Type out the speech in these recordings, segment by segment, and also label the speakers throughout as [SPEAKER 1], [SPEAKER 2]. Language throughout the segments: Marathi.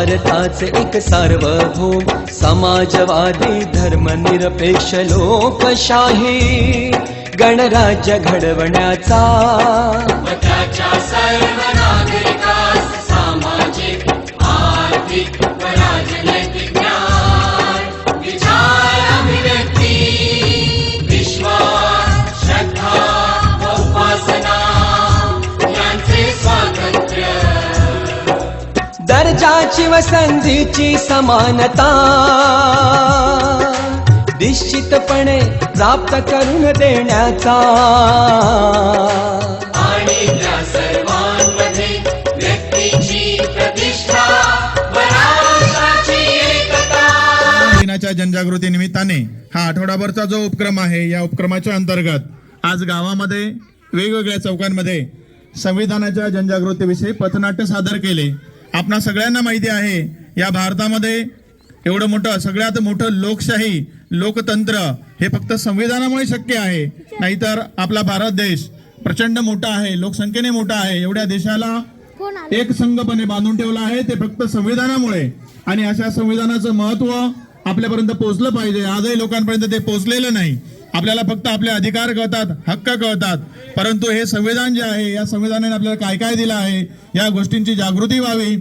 [SPEAKER 1] भारताचे एक सार्वभौम समाजवादी धर्मनिरपेक्ष लोकशाही गणराज्य घडवण्याचा
[SPEAKER 2] व त्याच्या सर्व नागरिकास सामाजिक आर्थिक व राजनैतिक न्याय विचार अभिव्यक्ती विश्वास श्रद्धा व उपासना यांचे स्वातंत्र्य
[SPEAKER 1] दर्जाची व संधीची समानता निश्चितपणे प्राप्त करून देण्याचा
[SPEAKER 2] आणि त्या सर्वांमध्ये व्यक्तीची प्रतिष्ठा व राष्ट्राची एकता
[SPEAKER 3] दिनाच्या जनजागृती निमित्ताने हा आठवडाभरचा जो उपक्रम आहे, या उपक्रमाच्या अंतर्गत आज गावामध्ये वेगवेगळ्या चौकांमध्ये संविधानाच्या जनजागृतीविषयी पथनाट्य सादर केले. आपणा सगळ्यांना माहिती आहे, या भारतामध्ये एवढं मोठं सगळ्यात मोठं लोकशाही लोकतंत्र हे फक्त संविधानामुळे शक्य आहे. नाहीतर आपला भारत देश प्रचंड मोठा आहे, लोकसंख्येने मोठा आहे. एवढ्या देशाला एक संघपणे बांधून ठेवला आहे ते फक्त संविधानामुळे. आणि अशा संविधानाचं महत्व आपल्यापर्यंत पोहोचलं पाहिजे. आजही लोकांपर्यंत ते पोहोचलेलं नाही. आपल्याला फक्त आपले अधिकार कळतात, हक्क कळतात, परंतु हे संविधान जे आहे, या संविधानाने आपल्याला काय काय दिलं आहे, या गोष्टींची जागृती व्हावी,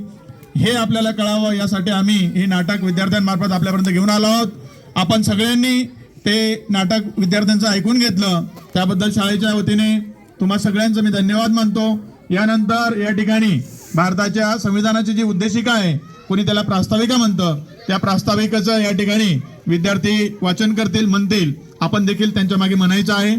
[SPEAKER 3] हे आपल्याला कळावं, यासाठी आम्ही हे नाटक विद्यार्थ्यांमार्फत आपल्यापर्यंत घेऊन आलो आहोत. आपण सगळ्यांनी ते नाटक विद्यार्थ्यांचं ऐकून घेतलं, त्याबद्दल शाळेच्या वतीने तुम्हा सगळ्यांचं मी धन्यवाद मानतो. यानंतर या ठिकाणी भारताच्या संविधानाची जी उद्देशिका आहे, कोणी त्याला प्रास्ताविका म्हणतं, त्या प्रास्ताविकेचं या ठिकाणी विद्यार्थी वाचन करतील, म्हणतील. आपण देखील त्यांच्या मागे म्हणायचं आहे.